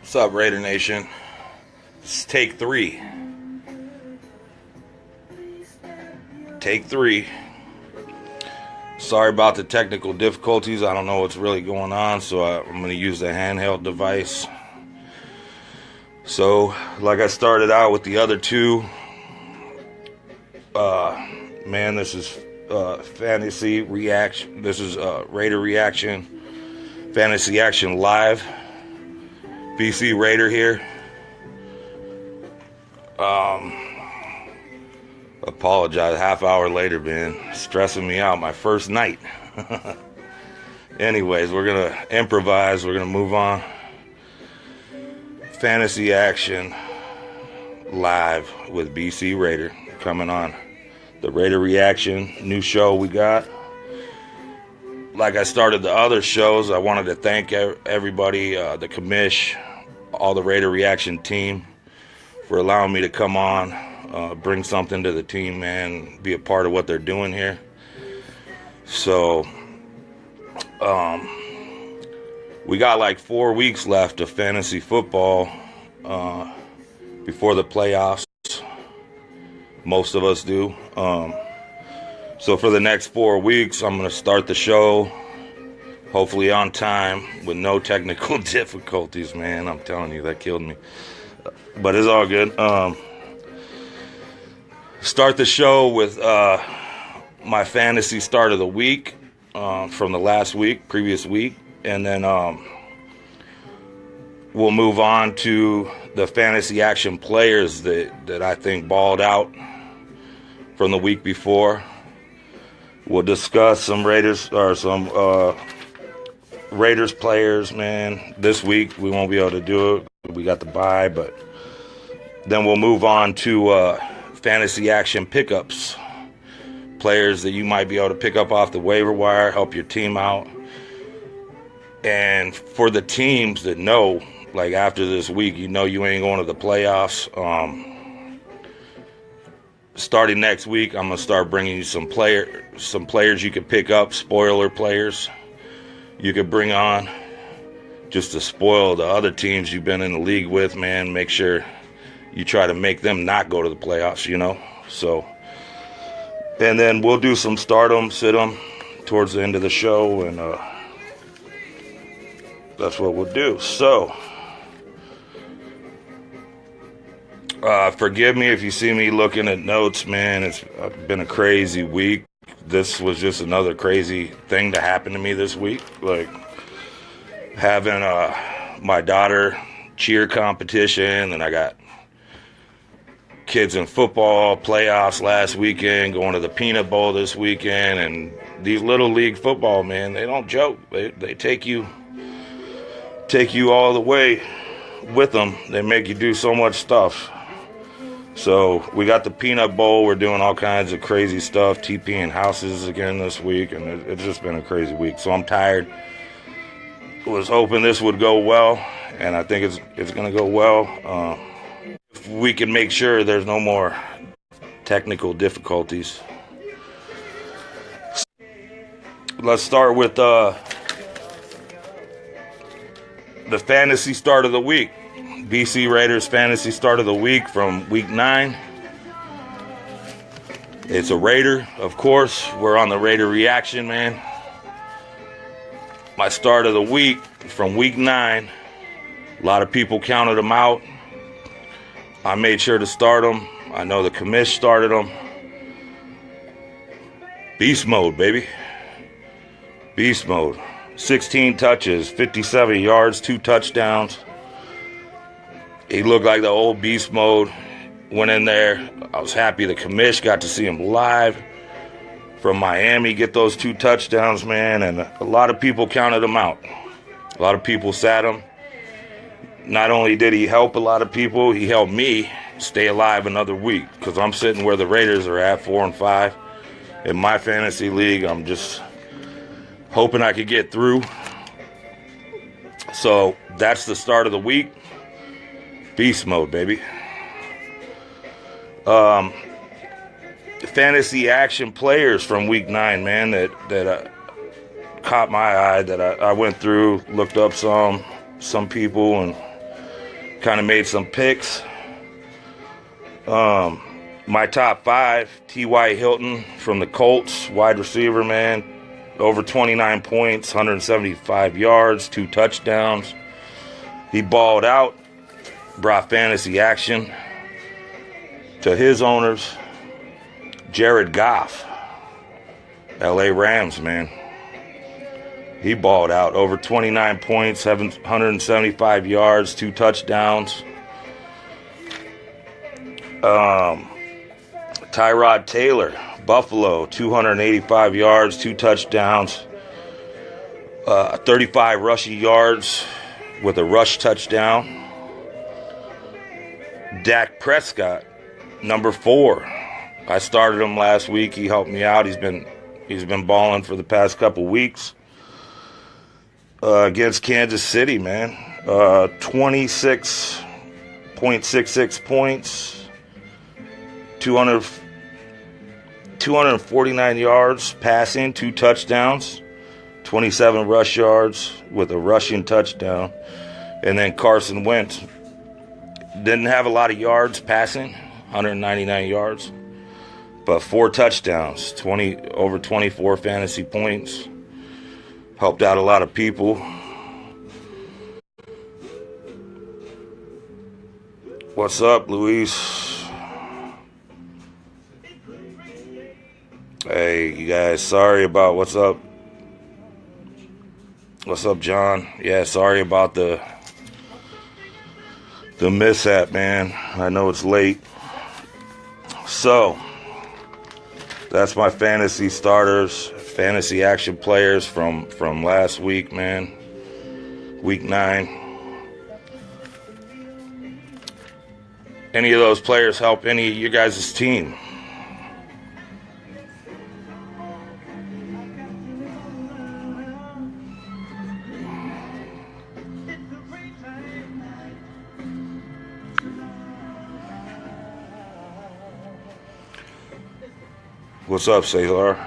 What's up, Raider Nation? It's take three. Take three. Sorry about the technical difficulties. I don't know what's really going on, so I'm going to use the handheld device. So, like I started out with the other two, man, this is Fantasy Reaction. This is Raider Reaction, Fantasy Action Live. BCRAIDER here. Apologize, half hour later, man. Stressing me out, my first night. Anyways, we're gonna improvise, we're gonna move on. Fantasy Action Live with BCRAIDER coming on. The Raider Reaction, new show we got. Like I started the other shows, I wanted to thank everybody, the commish, all the Raider Reaction team for allowing me to come on, bring something to the team, man, be a part of what they're doing here. So, we got like 4 weeks left of fantasy football before the playoffs. Most of us do. So for the next 4 weeks, I'm going to start the show, hopefully on time, with no technical difficulties, man. I'm telling you, that killed me. But it's all good. Start the show with my fantasy start of the week from the last week, previous week. And then we'll move on to the fantasy action players that I think balled out from the week before. We'll discuss some Raiders or some Raiders players, man. This week we won't be able to do it. We got the bye, but then we'll move on to fantasy action pickups. Players that you might be able to pick up off the waiver wire, help your team out. And for the teams that know, like after this week, you know you ain't going to the playoffs. Starting next week, I'm gonna start bringing you some players you can pick up, spoiler players you could bring on just to spoil the other teams you've been in the league with, man. Make sure you try to make them not go to the playoffs, you know. So, and then we'll do some start 'em, sit 'em towards the end of the show, and that's what we'll do. So, forgive me if you see me looking at notes, man. It's been a crazy week. This was just another crazy thing to happen to me this week. Like having my daughter cheer competition, and I got kids in football playoffs last weekend, going to the Peanut Bowl this weekend, and these little league football, man, they don't joke. They take you all the way with them. They make you do so much stuff. So we got the Peanut Bowl. We're doing all kinds of crazy stuff, TPing houses again this week, and it's just been a crazy week. So I'm tired. Was hoping this would go well, and I think it's going to go well. If we can make sure there's no more technical difficulties. Let's start with the fantasy start of the week. BCRAIDER's fantasy start of the week from week 9. It's a Raider, of course. We're on the Raider Reaction, man. My start of the week from week 9. A lot of people counted him out. I made sure to start him. I know the commish started him. Beast mode, baby. Beast mode. 16 touches, 57 yards, 2 touchdowns. He looked like the old beast mode. Went in there. I was happy the commish got to see him live from Miami get those 2 touchdowns, man. And a lot of people counted him out. A lot of people sat him. Not only did he help a lot of people, he helped me stay alive another week, because I'm sitting where the Raiders are at, 4-5. In my fantasy league, I'm just hoping I could get through. So that's the start of the week. Beast mode, baby. Fantasy action players from week 9, man, that caught my eye, that I went through, looked up some people, and Kind of made some picks. My top 5, T.Y. Hilton from the Colts, wide receiver, man. Over 29 points, 175 yards, 2 touchdowns. He balled out, brought fantasy action to his owners. Jared Goff, L.A. Rams, man. He balled out, over 29 points, 175 yards, 2 touchdowns. Tyrod Taylor, Buffalo, 285 yards, 2 touchdowns, 35 rushing yards with a rush touchdown. Dak Prescott, number 4. I started him last week. He helped me out. He's been balling for the past couple weeks against Kansas City, man. 26.66 points, 249 yards passing, 2 touchdowns, 27 rush yards with a rushing touchdown. And then Carson Wentz didn't have a lot of yards passing, 199 yards, but 4 touchdowns, over 24 fantasy points. Helped out a lot of people. What's up, Luis? Hey, you guys, sorry about what's up. What's up, John? Yeah, sorry about the mishap, man. I know it's late. So, that's my fantasy starters, fantasy action players from last week, man. Week 9. Any of those players help any of you guys' team? What's up, Sailor?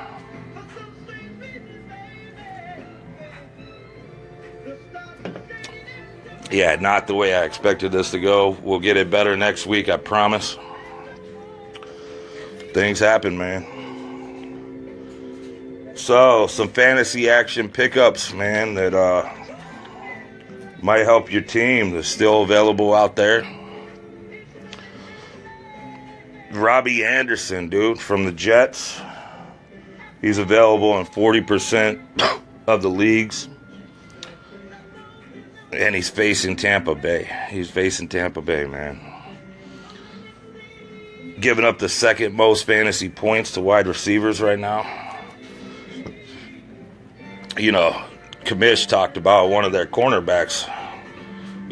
Yeah, not the way I expected this to go. We'll get it better next week, I promise. Things happen, man. So, some fantasy action pickups, man, that might help your team. They're still available out there. Robbie Anderson, dude, from the Jets. He's available in 40% of the leagues. And he's facing Tampa Bay. He's facing Tampa Bay, man. Giving up the second most fantasy points to wide receivers right now. You know, Kamish talked about one of their cornerbacks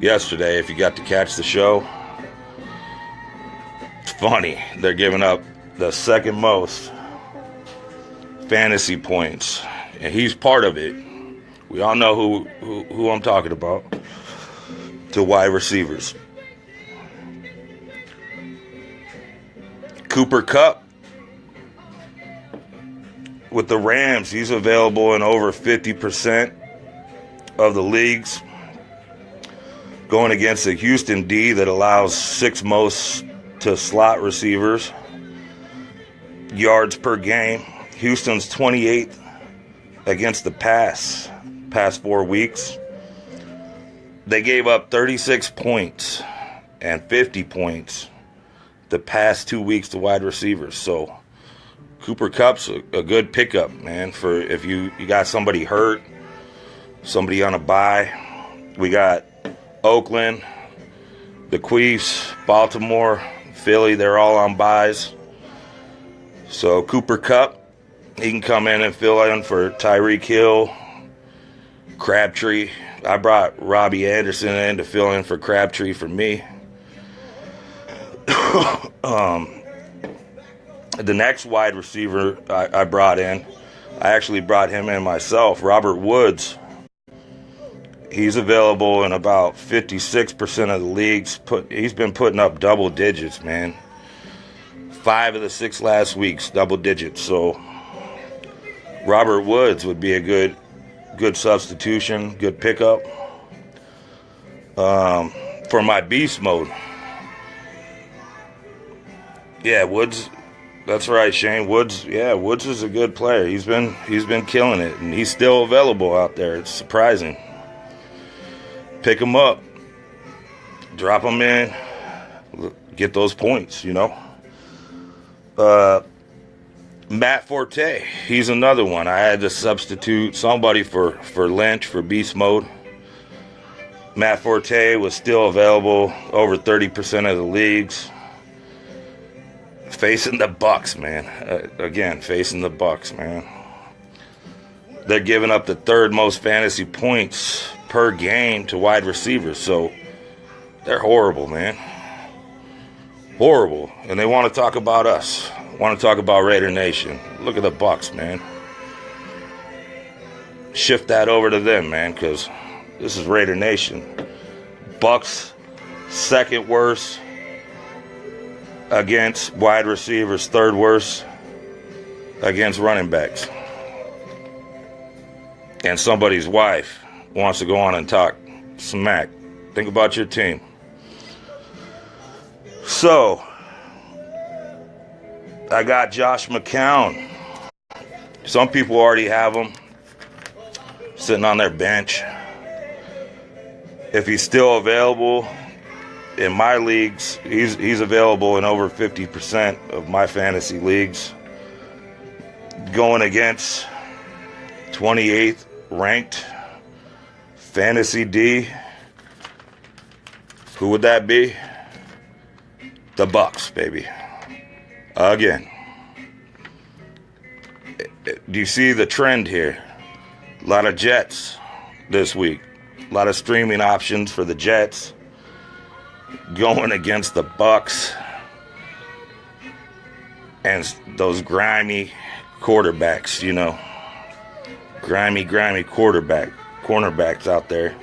yesterday, if you got to catch the show. It's funny. They're giving up the second most fantasy points. And he's part of it. We all know who I'm talking about. To wide receivers. Cooper Kupp with the Rams. He's available in over 50% of the leagues. Going against the Houston D that allows 6 most to slot receivers. Yards per game. Houston's 28th against the past 4 weeks. They gave up 36 points and 50 points the past 2 weeks to wide receivers. So Cooper Kupp's a good pickup, man, for if you got somebody hurt, somebody on a bye. We got Oakland, the Chiefs, Baltimore, Philly, they're all on byes. So Cooper Kupp, he can come in and fill in for Tyreek Hill, Crabtree. I brought Robbie Anderson in to fill in for Crabtree for me. The next wide receiver I brought in, I actually brought him in myself, Robert Woods. He's available in about 56% of the leagues. He's been putting up double digits, man. 5 of the 6 last weeks, double digits. So Robert Woods would be a good substitution, good pickup. for my beast mode. Yeah, Woods. That's right, Shane. Woods. Yeah, Woods is a good player. He's been killing it, and he's still available out there. It's surprising. Pick him up, drop him in, get those points. You know. Matt Forte. He's another one. I had to substitute somebody for Lynch for beast mode. Matt Forte was still available over 30% of the leagues. Facing the Bucks, man. Again, facing the Bucks, man. They're giving up the third most fantasy points per game to wide receivers, so they're horrible, man. Horrible. And they want to talk about us. Want to talk about Raider Nation. Look at the Bucks, man. Shift that over to them, man, because this is Raider Nation. Bucks, second worst against wide receivers, third worst against running backs. And somebody's wife wants to go on and talk smack. Think about your team. So, I got Josh McCown. Some people already have him sitting on their bench. If he's still available in my leagues, he's available in over 50% of my fantasy leagues. Going against 28th ranked Fantasy D. Who would that be? The Bucks, baby. Again. Do you see the trend here? A lot of Jets this week. A lot of streaming options for the Jets. Going against the Bucks and those grimy quarterbacks, you know. Grimy cornerbacks out there.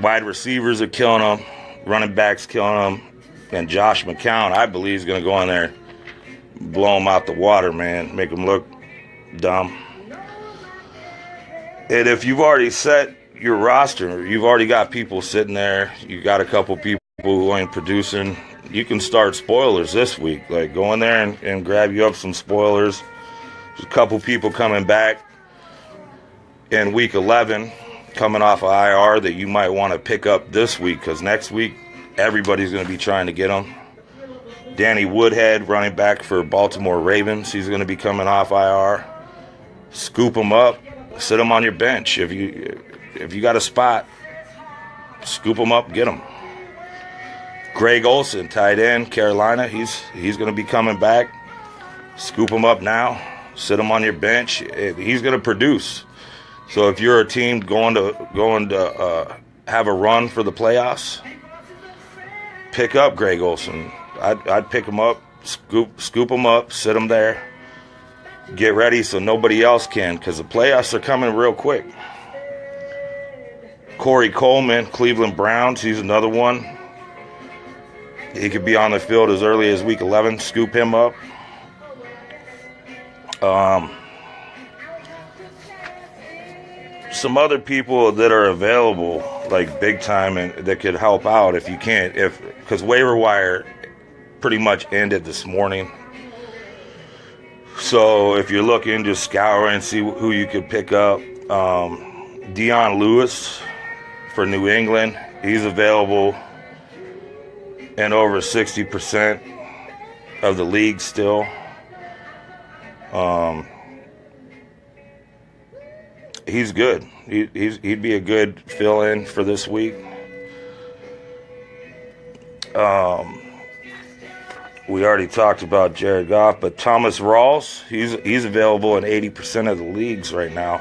Wide receivers are killing them. Running backs killing them. And Josh McCown, I believe, is going to go in there, blow him out the water, man. Make him look dumb. And if you've already set your roster, you've already got people sitting there, you got a couple people who ain't producing, you can start spoilers this week. Like, go in there and grab you up some spoilers. There's a couple people coming back in week 11, coming off of IR that you might want to pick up this week, because next week, everybody's going to be trying to get them. Danny Woodhead, running back for Baltimore Ravens, he's going to be coming off IR. Scoop him up, sit him on your bench. If you got a spot, scoop him up, get him. Greg Olsen, tight end, Carolina, he's going to be coming back. Scoop him up now, sit him on your bench. He's going to produce. So if you're a team going to have a run for the playoffs, pick up Greg Olsen. I'd pick him up, scoop him up, sit him there. Get ready so nobody else can, because the playoffs are coming real quick. Corey Coleman, Cleveland Browns, he's another one. He could be on the field as early as week 11. Scoop him up. Some other people that are available, like big time, and that could help out if you can't, because waiver wire pretty much ended this morning. So if you're looking, just scour and see who you could pick up. Dion Lewis for New England, he's available in over 60% of the league still. He's good. He'd be a good fill-in for this week. We already talked about Jared Goff, but Thomas Rawls, he's available in 80% of the leagues right now.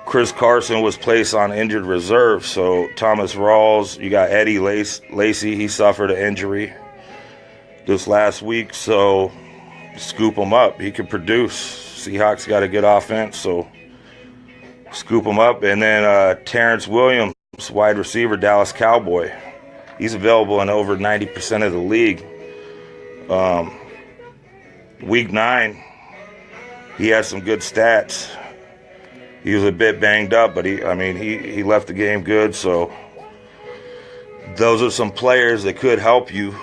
Chris Carson was placed on injured reserve, so Thomas Rawls, you got Eddie Lacy, he suffered an injury this last week, so scoop him up. He can produce. Seahawks got a good offense, so scoop him up. And then Terrence Williams, wide receiver, Dallas Cowboy. He's available in over 90% of the league. Week 9, he has some good stats. He was a bit banged up, but he left the game good. So those are some players that could help you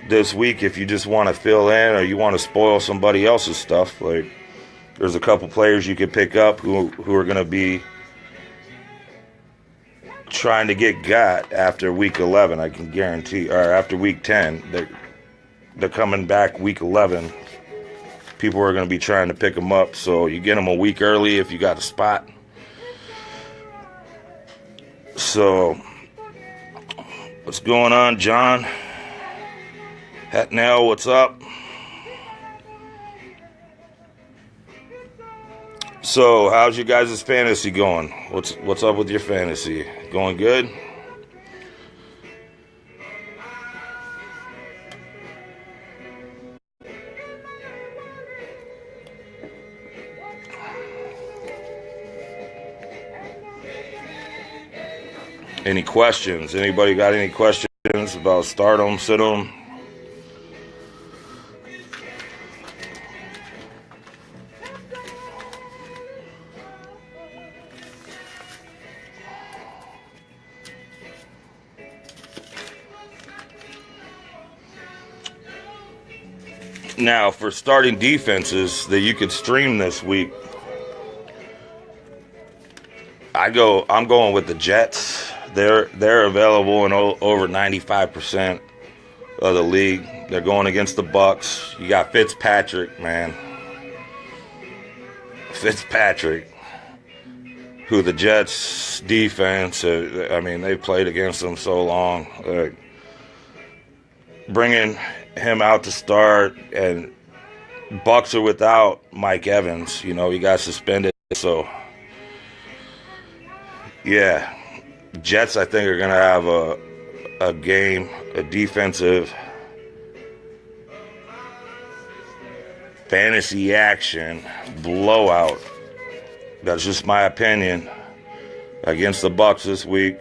this week if you just want to fill in or you want to spoil somebody else's stuff. Like, there's a couple players you could pick up who are going to be trying to get got after week 11. I can guarantee, or after week 10, they're coming back week 11. People are going to be trying to pick them up, so you get them a week early if you got a spot. So, what's going on, John? Hatnell, what's up? So, how's your guys' fantasy going? What's up with your fantasy? Going good? Any questions? Anybody got any questions about start 'em, sit 'em? Now, for starting defenses that you could stream this week, I'm going with the Jets. They're available in over 95% of the league. They're going against the Bucks. You got Fitzpatrick, man. Fitzpatrick, who the Jets defense, they've played against them so long. Bringing him out to start, and Bucks are without Mike Evans. He got suspended, so yeah. Jets, I think, are going to have a defensive fantasy action blowout. That's just my opinion against the Bucks this week.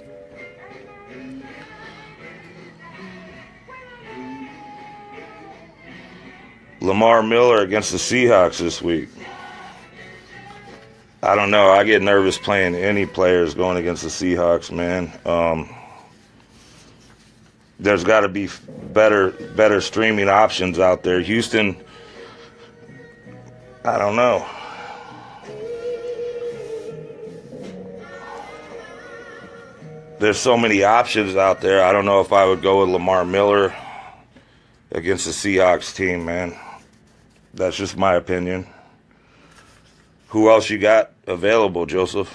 Lamar Miller against the Seahawks this week. I don't know. I get nervous playing any players going against the Seahawks, man. There's got to be better streaming options out there. Houston, I don't know. There's so many options out there. I don't know if I would go with Lamar Miller against the Seahawks team, man. That's just my opinion. Who else you got available, Joseph?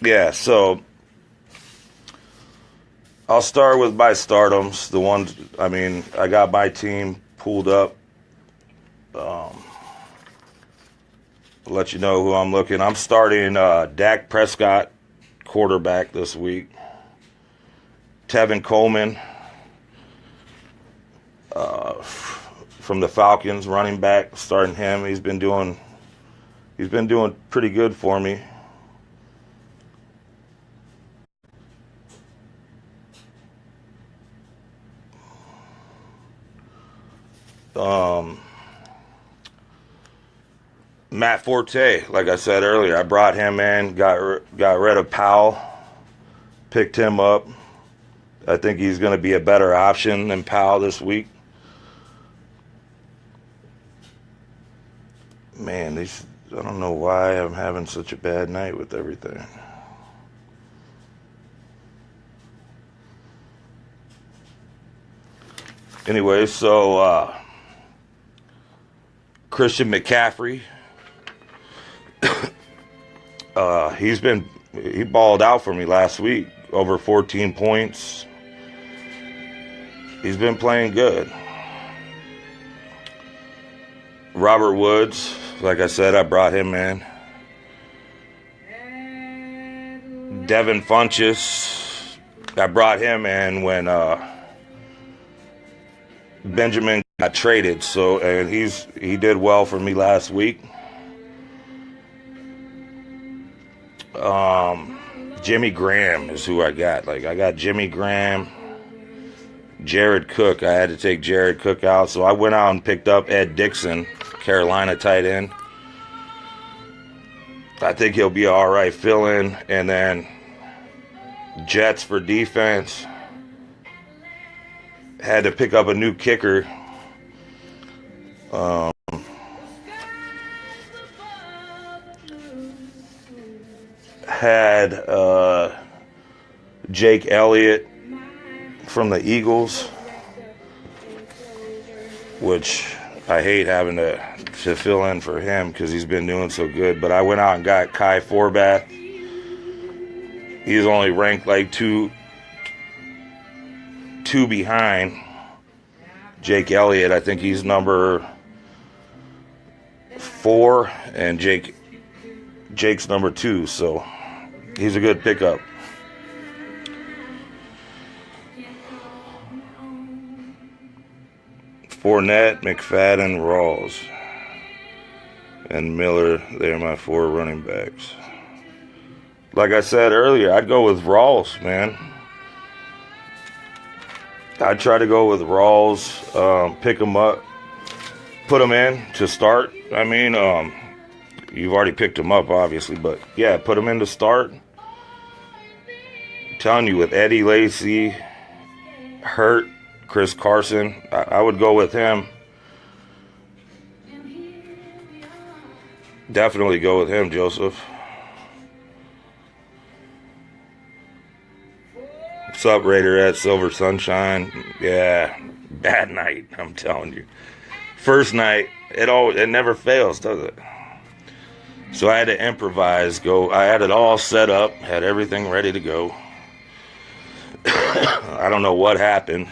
Yeah, so I'll start with my stardoms. The ones, I got my team pulled up. I'll let you know who I'm looking. I'm starting Dak Prescott, quarterback this week. Tevin Coleman from the Falcons, running back, starting him. He's been doing pretty good for me. Matt Forte, like I said earlier, I brought him in, got rid of Powell, picked him up. I think he's going to be a better option than Powell this week. Man, I don't know why I'm having such a bad night with everything. Anyway, so Christian McCaffrey, he balled out for me last week, over 14 points. He's been playing good. Robert Woods, like I said, I brought him in. Devin Funchess, I brought him in when Benjamin got traded, and he did well for me last week. Jimmy Graham is who I got. Like, I got Jimmy Graham, Jared Cook. I had to take Jared Cook out, so I went out and picked up Ed Dixon, Carolina tight end. I think he'll be all right fill-in. And then Jets for defense. Had to pick up a new kicker. Had Jake Elliott from the Eagles, which I hate having to fill in for him because he's been doing so good. But I went out and got Kai Forbath. He's only ranked like two behind Jake Elliott. I think he's number 4, and Jake's number 2. So he's a good pickup. Fournette, McFadden, Rawls, and Miller. They're my 4 running backs. Like I said earlier, I'd go with Rawls, man. I'd try to go with Rawls, pick him up, put him in to start. I mean, you've already picked him up, obviously, but yeah, put him in to start. I'm telling you, with Eddie Lacy hurt, Chris Carson, I would go with him. Definitely go with him, Joseph. What's up, Raider at Silver Sunshine? Yeah, bad night, I'm telling you. First night, it never fails, does it? So I had to improvise. I had it all set up, had everything ready to go. I don't know what happened.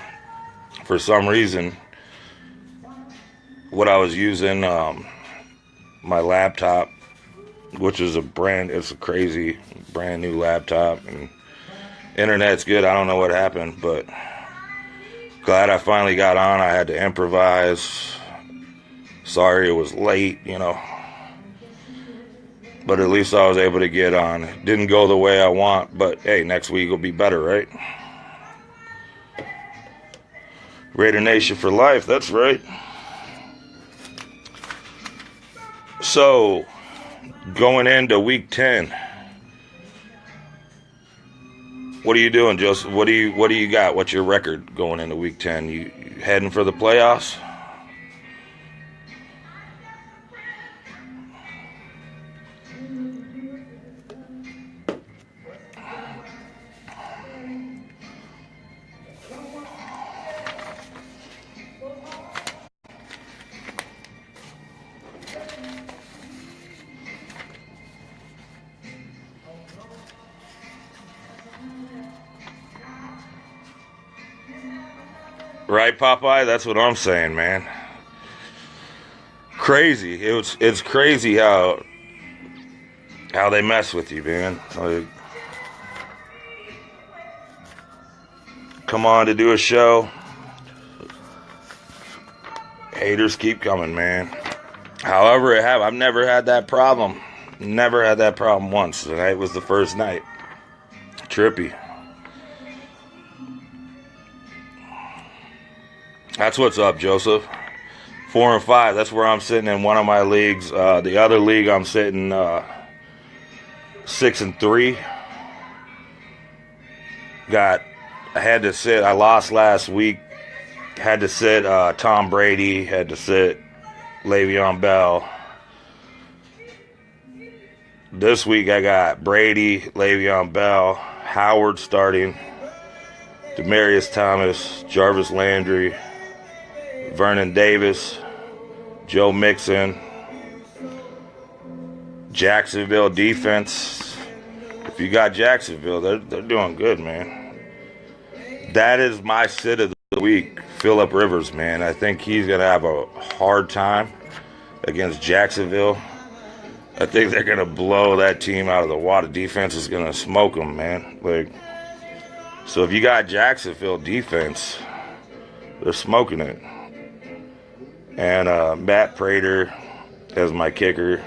For some reason, what I was using, my laptop, which is it's a crazy brand new laptop, and internet's good. I don't know what happened, but glad I finally got on. I had to improvise. Sorry it was late, but at least I was able to get on. It didn't go the way I want, but hey, next week will be better, right? Raider Nation for life, that's right. So, going into week 10, what are you doing, Joseph? What do you got? What's your record going into week 10? You heading for the playoffs? Right, Popeye? That's what I'm saying, man. Crazy. It's crazy how they mess with you, man. Like, come on to do a show. Haters keep coming, man. However, I've never had that problem. Never had that problem once. Tonight was the first night. Trippy. That's what's up, Joseph. 4 and 5. That's where I'm sitting in one of my leagues. The other league, I'm sitting 6 and 3. I had to sit. I lost last week. Had to sit Tom Brady. Had to sit Le'Veon Bell. This week I got Brady, Le'Veon Bell, Howard starting, Demaryius Thomas, Jarvis Landry, Vernon Davis, Joe Mixon, Jacksonville defense. If you got Jacksonville, they're doing good, man. That is my sit of the week, Phillip Rivers, man. I think he's going to have a hard time against Jacksonville. I think they're going to blow that team out of the water. Defense is going to smoke them, man. So if you got Jacksonville defense, they're smoking it. And Matt Prater as my kicker.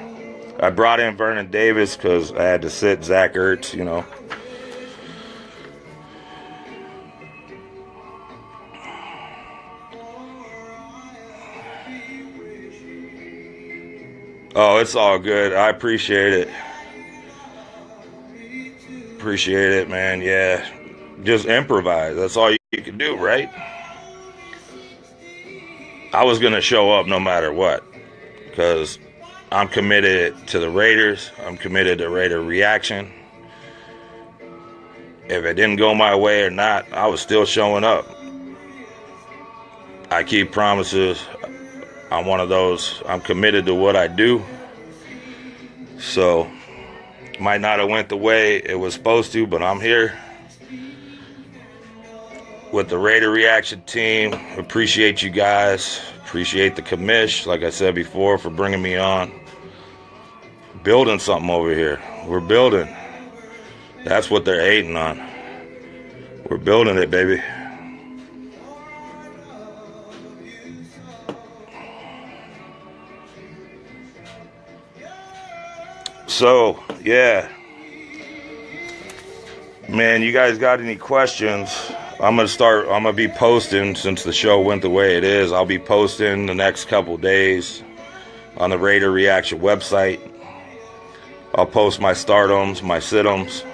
I brought in Vernon Davis because I had to sit Zach Ertz, you know. Oh, it's all good. I appreciate it. Appreciate it, man. Yeah. Just improvise. That's all you can do, right? I was going to show up no matter what because I'm committed to the Raiders. I'm committed to Raider reaction. If it didn't go my way or not, I was still showing up. I keep promises. I'm one of those. I'm committed to what I do. So, might not have went the way it was supposed to, but I'm here with the Raider reaction team. Appreciate you guys. Appreciate the commish, like I said before, for bringing me on. Building something over here. We're building. That's what they're hating on. We're building it, baby. So, yeah. Man, you guys got any questions? I'm going to be posting, since the show went the way it is, I'll be posting the next couple days on the Raider Reaction website. I'll post my stardoms, my sit-ems.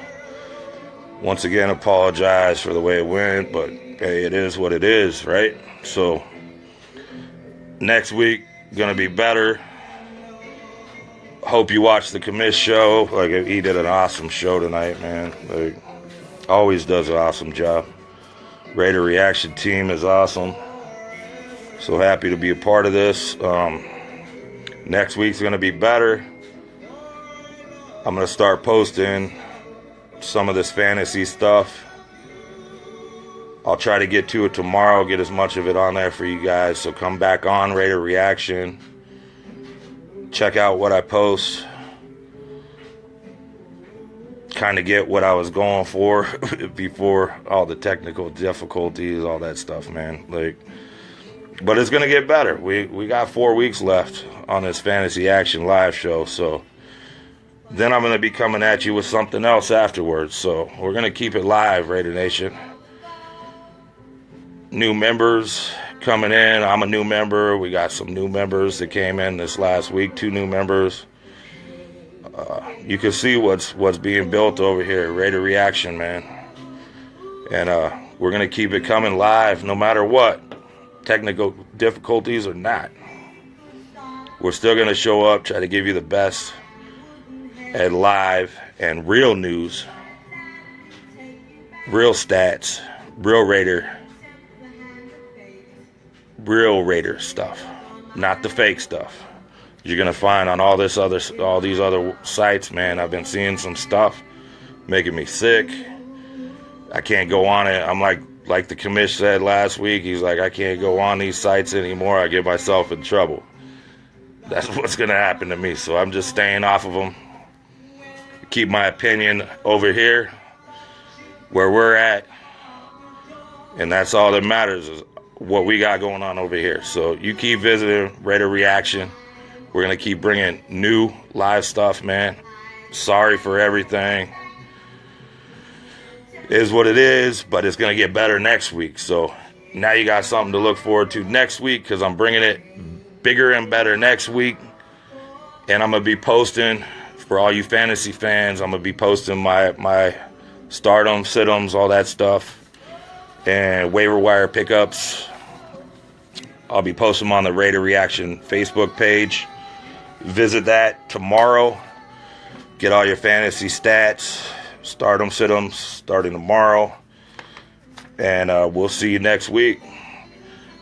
Once again, apologize for the way it went, but hey, it is what it is, right? So, next week, going to be better. Hope you watched the commish show. Like, he did an awesome show tonight, man. Like, always does an awesome job. Raider reaction team is awesome. So happy to be a part of this. Next week's going to be better. I'm going to start posting some of this fantasy stuff. I'll try to get to it tomorrow, get as much of it on there for you guys. So come back on Raider reaction. Check out what I post. Kind of get what I was going for before all the technical difficulties, all that stuff, man. Like, but it's gonna get better. We got 4 weeks left on this Fantasy Action live show, so then I'm gonna be coming at you with something else afterwards. So we're gonna keep it live, Raider Nation. New members coming in. I'm a new member. We got some new members that came in this last week. 2 new members. You can see what's being built over here. Raider reaction, man. And we're gonna keep it coming live, no matter what, technical difficulties or not. We're still gonna show up, try to give you the best and live and real news, real stats, real Raider stuff, not the fake stuff you're gonna find on all these other sites, man. I've been seeing some stuff making me sick. I can't go on it. I'm like the commish said last week. He's like, I can't go on these sites anymore. I get myself in trouble. That's what's gonna happen to me. So I'm just staying off of them. Keep my opinion over here, where we're at, and that's all that matters is what we got going on over here. So you keep visiting Raider Reaction. We're going to keep bringing new live stuff, man. Sorry for everything. It is what it is, but it's going to get better next week. So now you got something to look forward to next week, because I'm bringing it bigger and better next week. And I'm going to be posting, for all you fantasy fans, I'm going to be posting my stardom, sit-ems, all that stuff, and waiver wire pickups. I'll be posting them on the Raider Reaction Facebook page. Visit that tomorrow. Get all your fantasy stats, stardom, sit-ems, starting tomorrow. And we'll see you next week.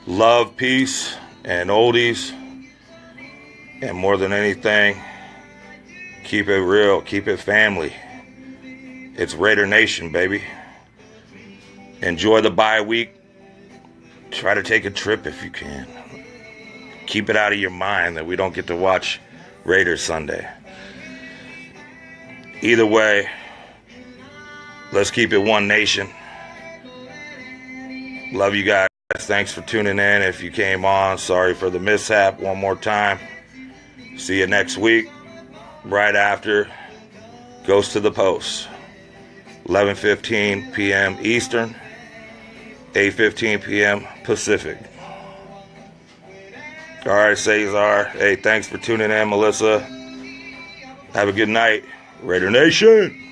Love, peace, and oldies. And more than anything, keep it real, keep it family. It's Raider Nation, baby. Enjoy the bye week. Try to take a trip if you can. Keep it out of your mind that we don't get to watch Raiders Sunday. Either way, let's keep it one nation. Love you guys. Thanks for tuning in. If you came on, sorry for the mishap one more time. See you next week. right after goes to the post. 11:15 p.m. Eastern, 8:15 p.m. Pacific. All right, Cesar. Hey, thanks for tuning in, Melissa. Have a good night, Raider Nation.